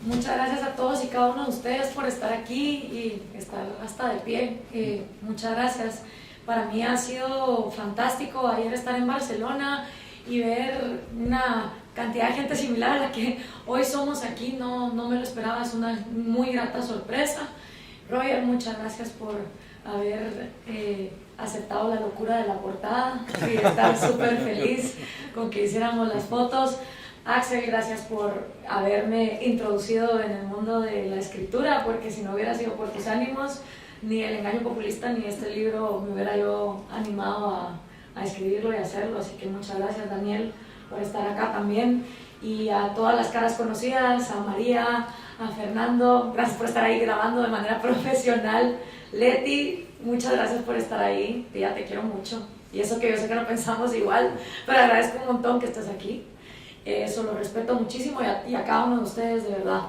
Muchas gracias a todos y cada uno de ustedes por estar aquí y estar hasta de pie. Muchas gracias. Para mí ha sido fantástico ayer estar en Barcelona y ver una cantidad de gente similar a la que hoy somos aquí. No me lo esperaba, es una muy grata sorpresa. Roger, muchas gracias por haber aceptado la locura de la portada y estar súper feliz con que hiciéramos las fotos. Axel, gracias por haberme introducido en el mundo de la escritura, porque si no hubiera sido por tus ánimos, ni El engaño populista ni este libro me hubiera yo animado a escribirlo y hacerlo. Así que muchas gracias, Daniel, por estar acá también, y a todas las caras conocidas, a María, a Fernando, gracias por estar ahí grabando de manera profesional. Leti, muchas gracias por estar ahí, tía, te quiero mucho, y eso que yo sé que no pensamos igual, pero agradezco un montón que estés aquí. Eso lo respeto muchísimo, y a cada uno de ustedes, de verdad.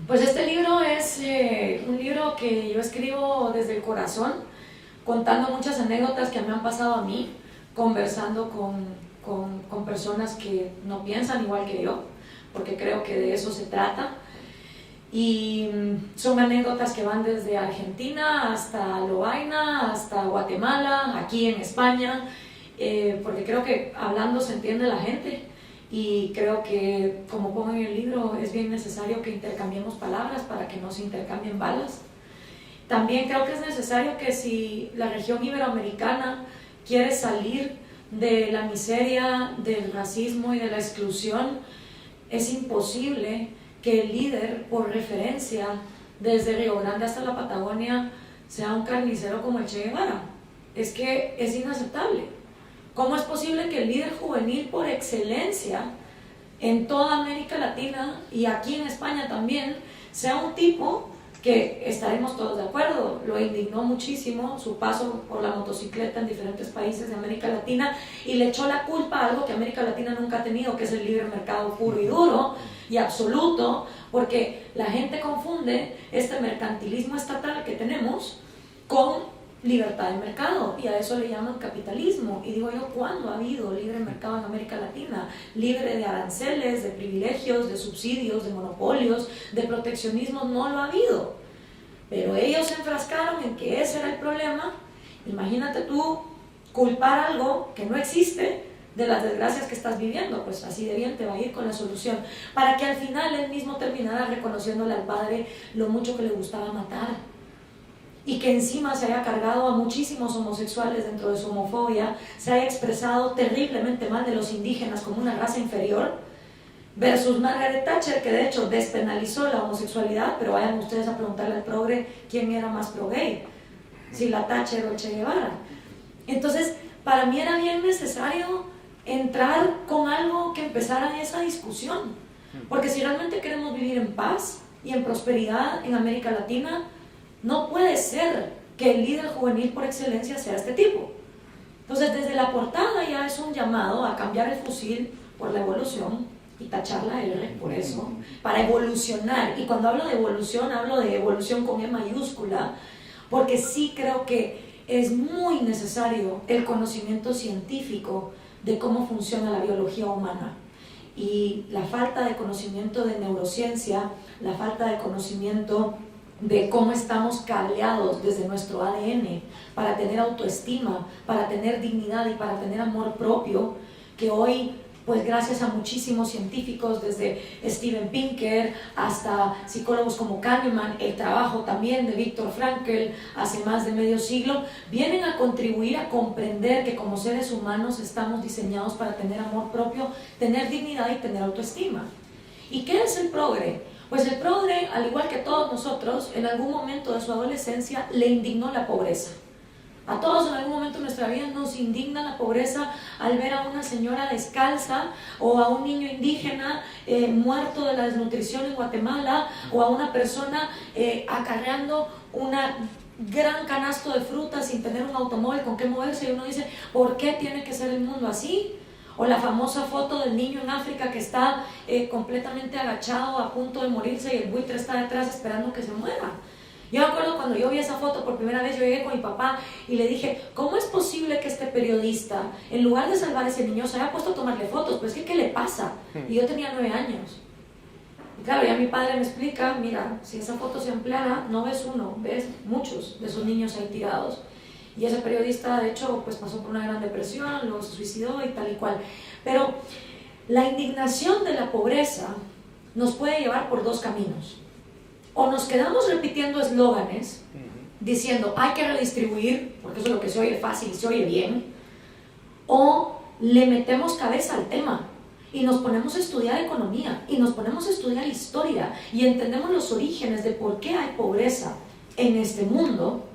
Pues este libro es un libro que yo escribo desde el corazón, contando muchas anécdotas que me han pasado a mí, conversando con personas que no piensan igual que yo, porque creo que de eso se trata. Y son anécdotas que van desde Argentina hasta Lovaina, hasta Guatemala, aquí en España, porque creo que hablando se entiende la gente, y creo que, como pongo en el libro, es bien necesario que intercambiemos palabras para que no se intercambien balas. También creo que es necesario que, si la región iberoamericana quiere salir de la miseria, del racismo y de la exclusión, es imposible que el líder, por referencia, desde Río Grande hasta la Patagonia, sea un carnicero como el Che Guevara. Es que es inaceptable. ¿Cómo es posible que el líder juvenil por excelencia en toda América Latina y aquí en España también sea un tipo que, estaremos todos de acuerdo, lo indignó muchísimo su paso por la motocicleta en diferentes países de América Latina, y le echó la culpa a algo que América Latina nunca ha tenido, que es el libre mercado puro y duro y absoluto? Porque la gente confunde este mercantilismo estatal que tenemos con libertad de mercado, y a eso le llaman capitalismo. Y digo yo, ¿cuándo ha habido libre mercado en América Latina? Libre de aranceles, de privilegios, de subsidios, de monopolios, de proteccionismo, no lo ha habido. Pero ellos se enfrascaron en que ese era el problema. Imagínate tú culpar algo que no existe de las desgracias que estás viviendo, pues así de bien te va a ir con la solución, para que al final él mismo terminara reconociéndole al padre lo mucho que le gustaba matar, y que encima se haya cargado a muchísimos homosexuales dentro de su homofobia, se haya expresado terriblemente mal de los indígenas como una raza inferior, versus Margaret Thatcher, que de hecho despenalizó la homosexualidad. Pero vayan ustedes a preguntarle al progre quién era más pro-gay, si la Thatcher o el Che Guevara. Entonces, para mí era bien necesario entrar con algo que empezara esa discusión, porque si realmente queremos vivir en paz y en prosperidad en América Latina, no puede ser que el líder juvenil por excelencia sea este tipo. Entonces, desde la portada ya es un llamado a cambiar el fusil por la evolución y tachar la R por eso, para evolucionar. Y cuando hablo de evolución con E mayúscula, porque sí creo que es muy necesario el conocimiento científico de cómo funciona la biología humana. Y la falta de conocimiento de neurociencia, la falta de conocimiento de cómo estamos cableados desde nuestro ADN para tener autoestima, para tener dignidad y para tener amor propio, que hoy, pues gracias a muchísimos científicos, desde Steven Pinker hasta psicólogos como Kahneman, el trabajo también de Viktor Frankl hace más de medio siglo, vienen a contribuir a comprender que como seres humanos estamos diseñados para tener amor propio, tener dignidad y tener autoestima. ¿Y qué es el progre? Pues el progre, al igual que todos nosotros, en algún momento de su adolescencia le indignó la pobreza. A todos en algún momento de nuestra vida nos indigna la pobreza al ver a una señora descalza, o a un niño indígena muerto de la desnutrición en Guatemala, o a una persona acarreando una gran canasto de frutas sin tener un automóvil con qué moverse, y uno dice, ¿por qué tiene que ser el mundo así? O la famosa foto del niño en África que está completamente agachado a punto de morirse, y el buitre está detrás esperando que se muera. Yo me acuerdo cuando yo vi esa foto por primera vez, yo llegué con mi papá y le dije, ¿cómo es posible que este periodista, en lugar de salvar a ese niño, se haya puesto a tomarle fotos? Pues ¿qué le pasa? Y yo tenía 9 años. Claro, ya mi padre me explica, mira, si esa foto se ampliara, no ves uno, ves muchos de esos niños ahí tirados. Y ese periodista, de hecho, pues pasó por una gran depresión, luego se suicidó y tal y cual. Pero la indignación de la pobreza nos puede llevar por dos caminos. O nos quedamos repitiendo eslóganes, diciendo hay que redistribuir, porque eso es lo que se oye fácil y se oye bien, o le metemos cabeza al tema y nos ponemos a estudiar economía y nos ponemos a estudiar historia y entendemos los orígenes de por qué hay pobreza en este mundo.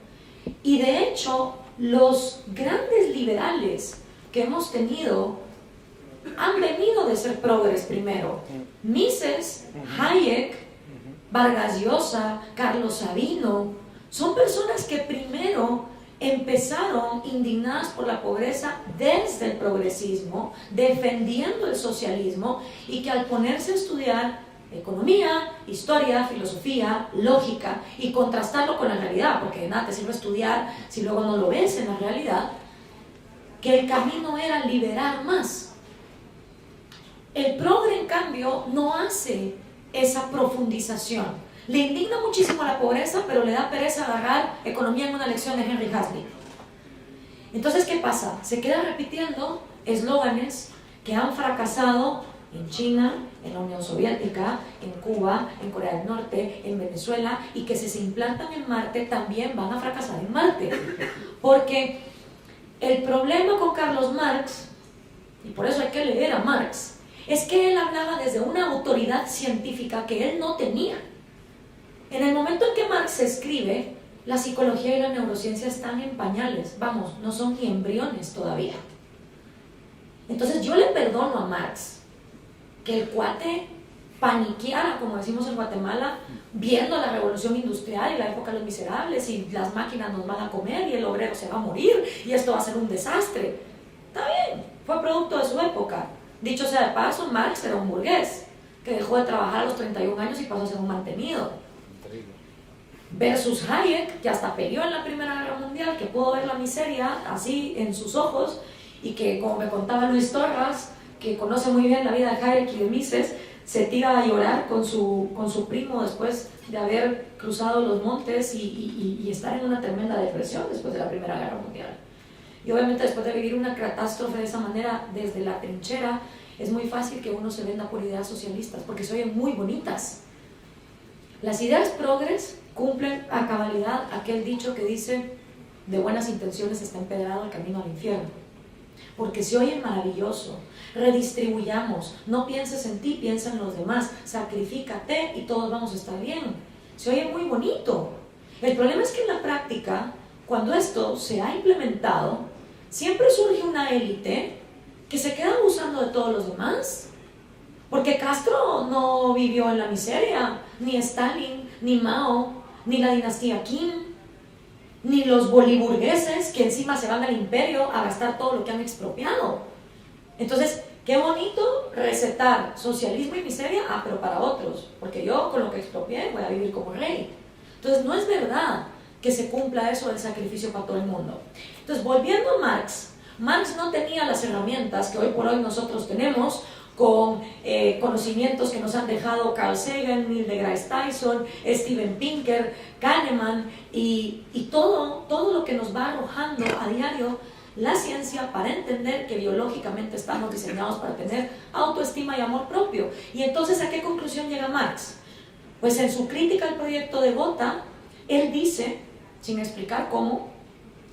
Y de hecho, los grandes liberales que hemos tenido han venido de ser progres primero. Mises, Hayek, Vargas Llosa, Carlos Sabino, son personas que primero empezaron indignadas por la pobreza desde el progresismo, defendiendo el socialismo, y que al ponerse a estudiar economía, historia, filosofía, lógica y contrastarlo con la realidad, porque de nada te sirve estudiar si luego no lo ves en la realidad, que el camino era liberar más. El progre, en cambio, no hace esa profundización. Le indigna muchísimo la pobreza, pero le da pereza agarrar economía en una lección de Henry Hazlitt. Entonces, ¿qué pasa? Se queda repitiendo eslóganes que han fracasado en China, en la Unión Soviética, en Cuba, en Corea del Norte, en Venezuela, y que si se implantan en Marte también van a fracasar en Marte. Porque el problema con Carlos Marx, y por eso hay que leer a Marx, es que él hablaba desde una autoridad científica que él no tenía. En el momento en que Marx escribe, la psicología y la neurociencia están en pañales, vamos, no son ni embriones todavía. Entonces yo le perdono a Marx que el cuate paniqueara, como decimos en Guatemala, viendo la revolución industrial y la época de los miserables y las máquinas nos van a comer y el obrero se va a morir y esto va a ser un desastre. Está bien, fue producto de su época. Dicho sea de paso, Marx era un burgués que dejó de trabajar a los 31 años y pasó a ser un mantenido. Versus Hayek, que hasta peleó en la Primera Guerra Mundial, que pudo ver la miseria así en sus ojos, y que, como me contaba Luis Torras, que conoce muy bien la vida de Hayek y de Mises, se tira a llorar con su primo después de haber cruzado los montes y estar en una tremenda depresión después de la Primera Guerra Mundial. Y obviamente después de vivir una catástrofe de esa manera desde la trinchera, es muy fácil que uno se venda por ideas socialistas, porque se oyen muy bonitas. Las ideas progres cumplen a cabalidad aquel dicho que dice: de buenas intenciones está empedrado el camino al infierno. Porque se oye maravilloso. Redistribuyamos, no pienses en ti, piensa en los demás, sacrifícate y todos vamos a estar bien. Se oye muy bonito. El problema es que en la práctica, cuando esto se ha implementado, siempre surge una élite que se queda abusando de todos los demás. Porque Castro no vivió en la miseria, ni Stalin, ni Mao, ni la dinastía Qin, ni los boliburgueses que encima se van al imperio a gastar todo lo que han expropiado. Entonces, qué bonito recetar socialismo y miseria, pero para otros, porque yo con lo que expropié voy a vivir como rey. Entonces, no es verdad que se cumpla eso del sacrificio para todo el mundo. Entonces, volviendo a Marx, Marx no tenía las herramientas que hoy por hoy nosotros tenemos, con conocimientos que nos han dejado Carl Sagan, Neil deGrasse Tyson, Steven Pinker, Kahneman y todo lo que nos va arrojando a diario la ciencia para entender que biológicamente estamos diseñados para tener autoestima y amor propio. Y entonces, ¿a qué conclusión llega Marx? Pues en su crítica al proyecto de Gotha, él dice, sin explicar cómo,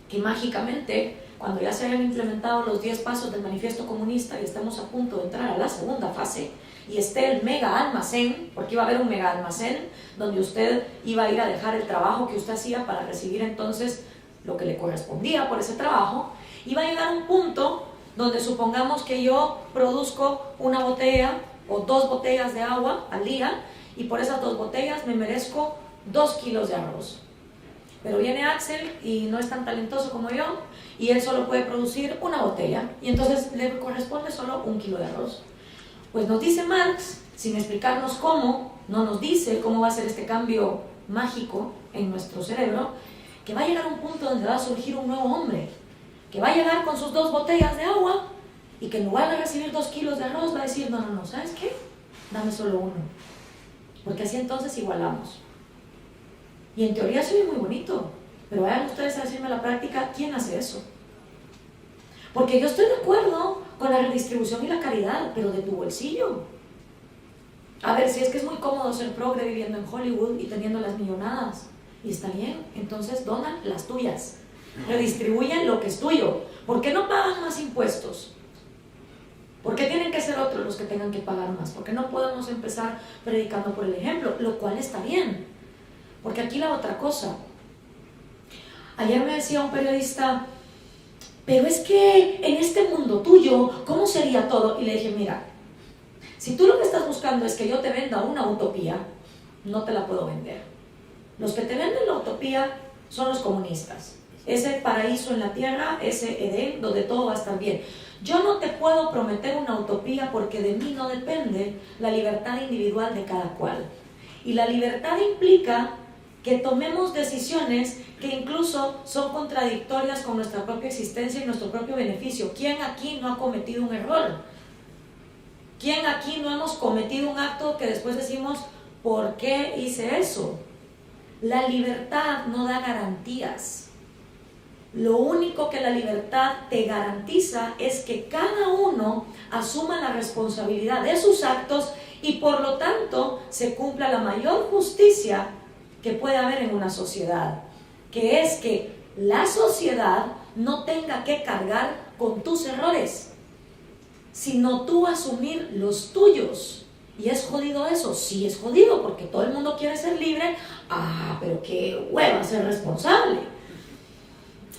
que mágicamente, cuando ya se hayan implementado los 10 pasos del manifiesto comunista y estemos a punto de entrar a la segunda fase y esté el mega almacén, porque iba a haber un mega almacén donde usted iba a ir a dejar el trabajo que usted hacía para recibir entonces lo que le correspondía por ese trabajo, iba a llegar un punto donde supongamos que yo produzco una botella o 2 botellas de agua al día y por esas 2 botellas me merezco 2 kilos de arroz. Pero viene Axel y no es tan talentoso como yo y él solo puede producir una botella y entonces le corresponde solo 1 kilo de arroz. Pues nos dice Marx, sin explicarnos cómo, no nos dice cómo va a ser este cambio mágico en nuestro cerebro, que va a llegar un punto donde va a surgir un nuevo hombre, que va a llegar con sus 2 botellas de agua y que en lugar de recibir 2 kilos de arroz va a decir, no, ¿sabes qué? Dame solo 1. porque así entonces igualamos. Y en teoría se ve muy bonito, pero vayan ustedes a decirme a la práctica, ¿quién hace eso? Porque yo estoy de acuerdo con la redistribución y la caridad, pero de tu bolsillo. A ver, si es que es muy cómodo ser progre viviendo en Hollywood y teniendo las millonadas, y está bien, entonces donan las tuyas, redistribuyen lo que es tuyo. ¿Por qué no pagan más impuestos? ¿Por qué tienen que ser otros los que tengan que pagar más? ¿Por qué no podemos empezar predicando por el ejemplo? Lo cual está bien, porque aquí la otra cosa. Ayer me decía un periodista, pero es que en este mundo tuyo, ¿cómo sería todo? Y le dije, mira, si tú lo que estás buscando es que yo te venda una utopía, no te la puedo vender. Los que te venden la utopía son los comunistas. Ese paraíso en la tierra, ese Edén, donde todo va a estar bien. Yo no te puedo prometer una utopía porque de mí no depende la libertad individual de cada cual. Y la libertad implica que tomemos decisiones que incluso son contradictorias con nuestra propia existencia y nuestro propio beneficio. ¿Quién aquí no ha cometido un error? ¿Quién aquí no hemos cometido un acto que después decimos, ¿por qué hice eso? La libertad no da garantías. Lo único que la libertad te garantiza es que cada uno asuma la responsabilidad de sus actos y por lo tanto se cumpla la mayor justicia que puede haber en una sociedad, que es que la sociedad no tenga que cargar con tus errores, sino tú asumir los tuyos. ¿Y es jodido eso? Sí, es jodido, porque todo el mundo quiere ser libre. Pero qué hueva ser responsable.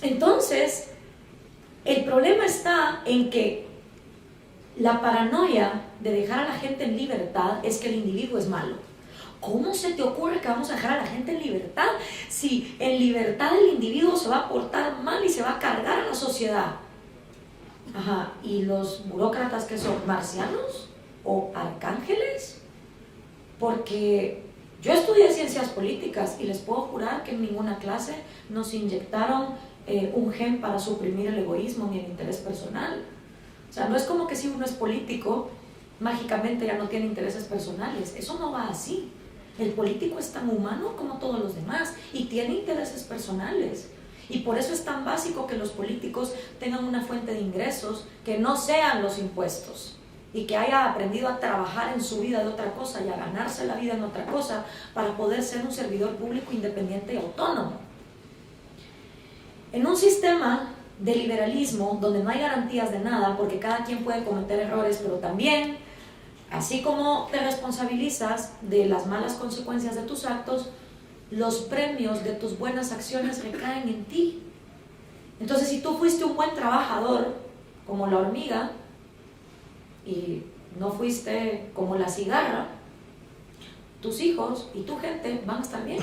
Entonces, el problema está en que la paranoia de dejar a la gente en libertad es que el individuo es malo. ¿Cómo se te ocurre que vamos a dejar a la gente en libertad si en libertad el individuo se va a portar mal y se va a cargar a la sociedad? ¿Y los burócratas que son marcianos o arcángeles? Porque yo estudié ciencias políticas y les puedo jurar que en ninguna clase nos inyectaron un gen para suprimir el egoísmo ni el interés personal. O sea, no es como que si uno es político, mágicamente ya no tiene intereses personales. Eso no va así. El político es tan humano como todos los demás y tiene intereses personales. Y por eso es tan básico que los políticos tengan una fuente de ingresos que no sean los impuestos y que haya aprendido a trabajar en su vida de otra cosa y a ganarse la vida en otra cosa para poder ser un servidor público independiente y autónomo. En un sistema de liberalismo donde no hay garantías de nada, porque cada quien puede cometer errores, pero también, así como te responsabilizas de las malas consecuencias de tus actos, los premios de tus buenas acciones recaen en ti. Entonces, si tú fuiste un buen trabajador, como la hormiga, y no fuiste como la cigarra, tus hijos y tu gente van a estar bien.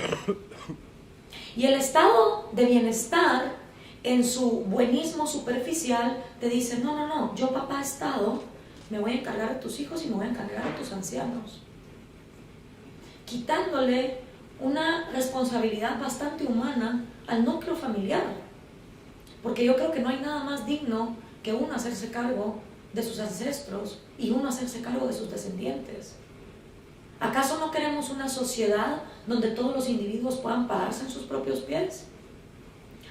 Y el estado de bienestar, en su buenismo superficial, te dice, no, yo papá Estado, me voy a encargar de tus hijos y me voy a encargar de tus ancianos. Quitándole una responsabilidad bastante humana al núcleo familiar. Porque yo creo que no hay nada más digno que uno hacerse cargo de sus ancestros y uno hacerse cargo de sus descendientes. ¿Acaso no queremos una sociedad donde todos los individuos puedan pararse en sus propios pies?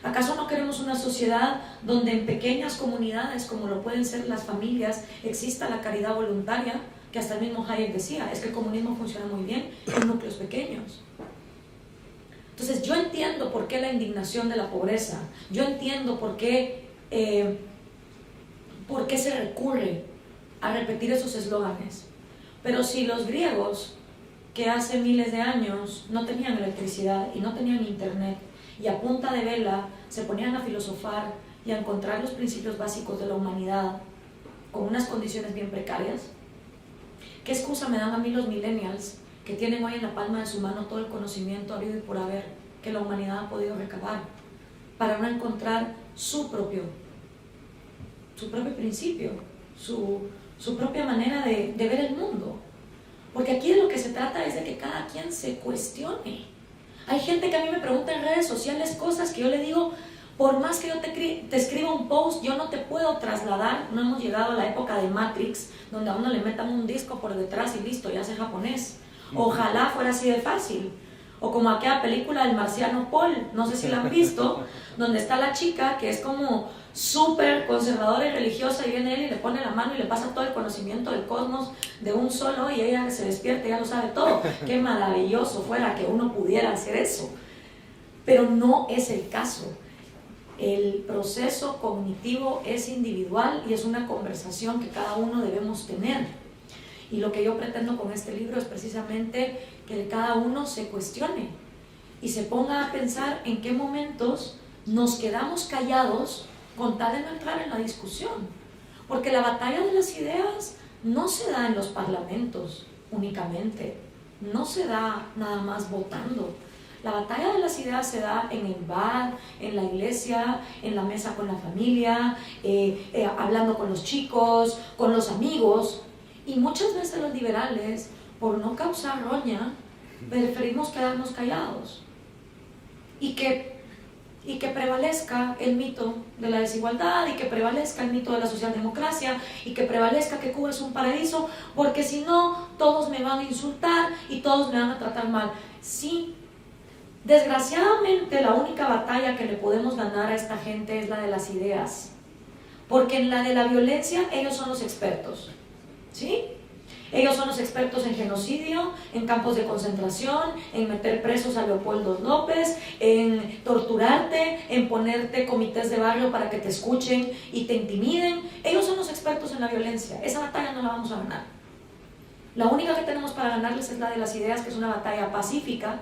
¿Acaso no queremos una sociedad donde en pequeñas comunidades, como lo pueden ser las familias, exista la caridad voluntaria? Que hasta el mismo Hayek decía, es que el comunismo funciona muy bien en núcleos pequeños. Entonces yo entiendo por qué la indignación de la pobreza, yo entiendo por qué se recurre a repetir esos eslóganes. Pero si los griegos, que hace miles de años no tenían electricidad y no tenían internet, y a punta de vela se ponían a filosofar y a encontrar los principios básicos de la humanidad con unas condiciones bien precarias, ¿qué excusa me dan a mí los millennials que tienen hoy en la palma de su mano todo el conocimiento habido y por haber que la humanidad ha podido recabar para no encontrar su propio principio, su propia manera de ver el mundo? Porque aquí de lo que se trata es de que cada quien se cuestione. Hay gente que a mí me pregunta en redes sociales cosas que yo le digo, por más que yo te escriba un post, yo no te puedo trasladar. No hemos llegado a la época de Matrix, donde a uno le metan un disco por detrás y listo, ya sé japonés. Ojalá fuera así de fácil. O como aquella película del marciano Paul, no sé si la han visto, donde está la chica que es como súper conservadora y religiosa y viene él y le pone la mano y le pasa todo el conocimiento del cosmos de un solo y ella se despierta y ya lo sabe todo. Qué maravilloso fuera que uno pudiera hacer eso. Pero no es el caso. El proceso cognitivo es individual y es una conversación que cada uno debemos tener. Y lo que yo pretendo con este libro es precisamente que cada uno se cuestione y se ponga a pensar en qué momentos nos quedamos callados con tal de no entrar en la discusión. Porque la batalla de las ideas no se da en los parlamentos únicamente, no se da nada más votando. La batalla de las ideas se da en el bar, en la iglesia, en la mesa con la familia, hablando con los chicos, con los amigos. Y muchas veces los liberales, por no causar roña, preferimos quedarnos callados. Y que prevalezca el mito de la desigualdad, y que prevalezca el mito de la socialdemocracia, y que prevalezca que Cuba es un paraíso, porque si no, todos me van a insultar y todos me van a tratar mal. Sí, desgraciadamente la única batalla que le podemos ganar a esta gente es la de las ideas, porque en la de la violencia ellos son los expertos, ¿sí? Ellos son los expertos en genocidio, en campos de concentración, en meter presos a Leopoldo López, en torturarte, en ponerte comités de barrio para que te escuchen y te intimiden. Ellos son los expertos en la violencia. Esa batalla no la vamos a ganar. La única que tenemos para ganarles es la de las ideas, que es una batalla pacífica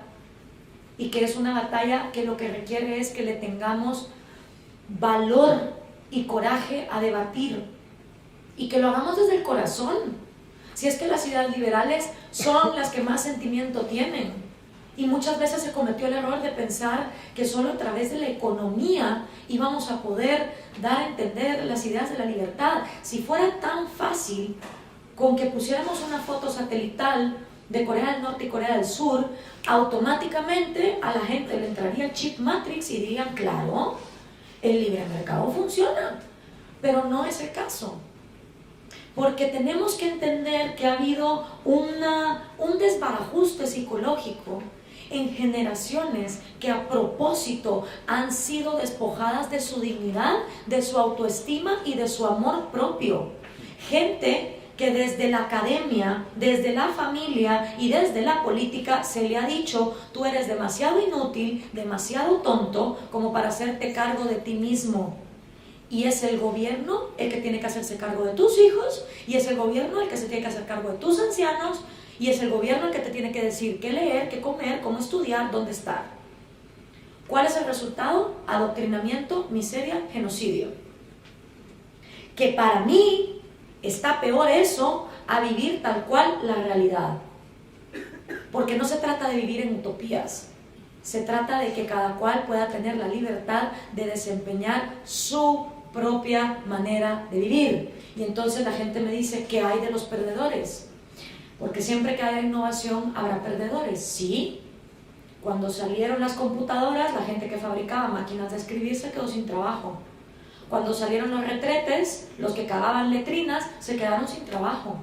y que es una batalla que lo que requiere es que le tengamos valor y coraje a debatir y que lo hagamos desde el corazón. Si es que las ideas liberales son las que más sentimiento tienen, y muchas veces se cometió el error de pensar que solo a través de la economía íbamos a poder dar a entender las ideas de la libertad. Si fuera tan fácil con que pusiéramos una foto satelital de Corea del Norte y Corea del Sur, automáticamente a la gente le entraría el chip Matrix y dirían, claro, el libre mercado funciona, pero no es el caso. Porque tenemos que entender que ha habido un desbarajuste psicológico en generaciones que a propósito han sido despojadas de su dignidad, de su autoestima y de su amor propio. Gente que desde la academia, desde la familia y desde la política se le ha dicho, tú eres demasiado inútil, demasiado tonto como para hacerte cargo de ti mismo. Y es el gobierno el que tiene que hacerse cargo de tus hijos, y es el gobierno el que se tiene que hacer cargo de tus ancianos, y es el gobierno el que te tiene que decir qué leer, qué comer, cómo estudiar, dónde estar. ¿Cuál es el resultado? Adoctrinamiento, miseria, genocidio. Que para mí está peor eso a vivir tal cual la realidad. Porque no se trata de vivir en utopías. Se trata de que cada cual pueda tener la libertad de desempeñar su propia manera de vivir. Y entonces la gente me dice, ¿qué hay de los perdedores? Porque siempre que haya innovación habrá perdedores. Sí, cuando salieron las computadoras, la gente que fabricaba máquinas de escribir se quedó sin trabajo. Cuando salieron los retretes, los que cagaban letrinas se quedaron sin trabajo.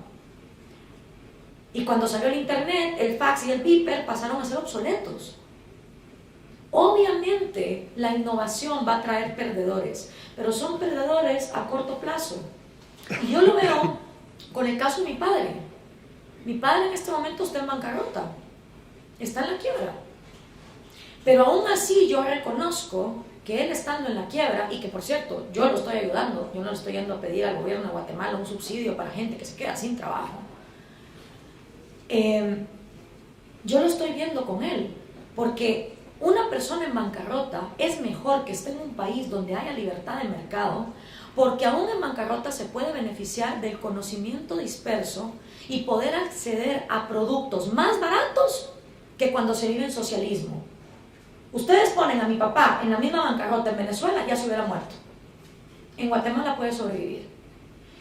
Y cuando salió el internet, el fax y el beeper pasaron a ser obsoletos. Obviamente la innovación va a traer perdedores, pero son perdedores a corto plazo. Y yo lo veo con el caso de mi padre. Mi padre en este momento está en bancarrota, está en la quiebra. Pero aún así yo reconozco que él estando en la quiebra, y que por cierto yo lo estoy ayudando, yo no le estoy yendo a pedir al gobierno de Guatemala un subsidio para gente que se queda sin trabajo, yo lo estoy viendo con él, porque una persona en bancarrota es mejor que esté en un país donde haya libertad de mercado, porque aún en bancarrota se puede beneficiar del conocimiento disperso y poder acceder a productos más baratos que cuando se vive en socialismo. Ustedes ponen a mi papá en la misma bancarrota en Venezuela, ya se hubiera muerto. En Guatemala puede sobrevivir.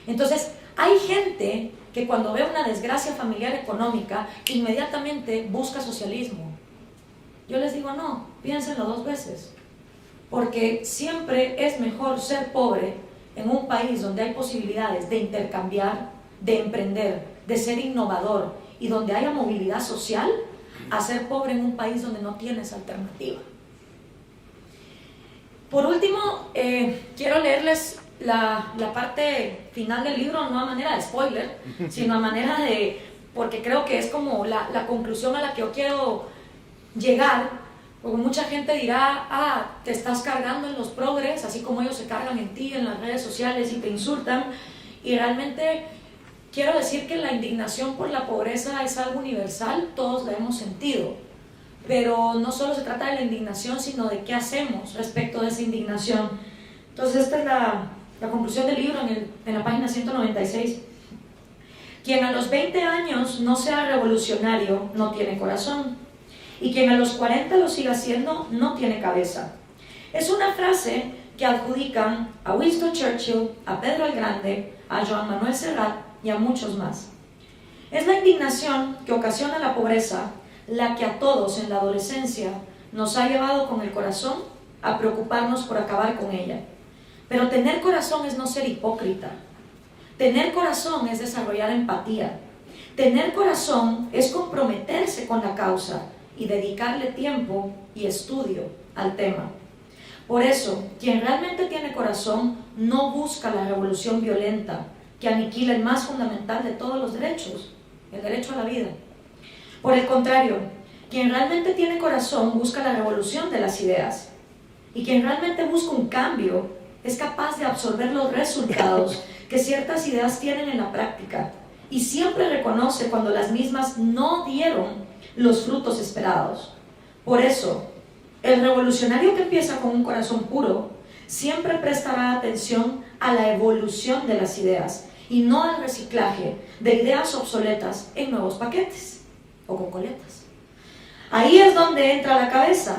Entonces, hay gente que cuando ve una desgracia familiar económica, inmediatamente busca socialismo. Yo les digo, no, piénsenlo dos veces. Porque siempre es mejor ser pobre en un país donde hay posibilidades de intercambiar, de emprender, de ser innovador y donde haya movilidad social a ser pobre en un país donde no tienes alternativa. Por último, quiero leerles la parte final del libro, no a manera de spoiler, sino a manera de, porque creo que es como la conclusión a la que yo quiero llegar, porque mucha gente dirá, te estás cargando en los progres, así como ellos se cargan en ti, en las redes sociales y te insultan, y realmente quiero decir que la indignación por la pobreza es algo universal, todos la hemos sentido, pero no solo se trata de la indignación, sino de qué hacemos respecto de esa indignación. Entonces esta es la conclusión del libro en la página 196. Quien a los 20 años no sea revolucionario no tiene corazón, y quien a los 40 lo siga siendo no tiene cabeza. Es una frase que adjudican a Winston Churchill, a Pedro el Grande, a Joan Manuel Serrat y a muchos más. Es la indignación que ocasiona la pobreza la que a todos en la adolescencia nos ha llevado con el corazón a preocuparnos por acabar con ella. Pero tener corazón es no ser hipócrita. Tener corazón es desarrollar empatía. Tener corazón es comprometerse con la causa y dedicarle tiempo y estudio al tema. Por eso, quien realmente tiene corazón no busca la revolución violenta que aniquila el más fundamental de todos los derechos, el derecho a la vida. Por el contrario, quien realmente tiene corazón busca la revolución de las ideas. Y quien realmente busca un cambio es capaz de absorber los resultados que ciertas ideas tienen en la práctica y siempre reconoce cuando las mismas no dieron los frutos esperados. Por eso, el revolucionario que empieza con un corazón puro siempre prestará atención a la evolución de las ideas y no al reciclaje de ideas obsoletas en nuevos paquetes o con coletas. Ahí es donde entra la cabeza,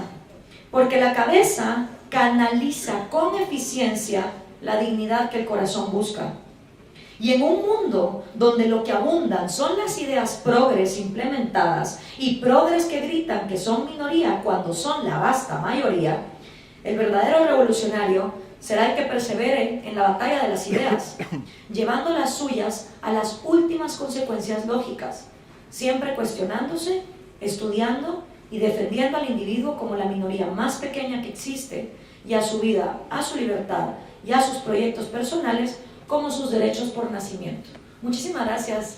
porque la cabeza canaliza con eficiencia la dignidad que el corazón busca. Y en un mundo donde lo que abundan son las ideas progres implementadas y progres que gritan que son minoría cuando son la vasta mayoría, el verdadero revolucionario será el que persevere en la batalla de las ideas, llevando las suyas a las últimas consecuencias lógicas, siempre cuestionándose, estudiando y defendiendo al individuo como la minoría más pequeña que existe, y a su vida, a su libertad y a sus proyectos personales como sus derechos por nacimiento. Muchísimas gracias.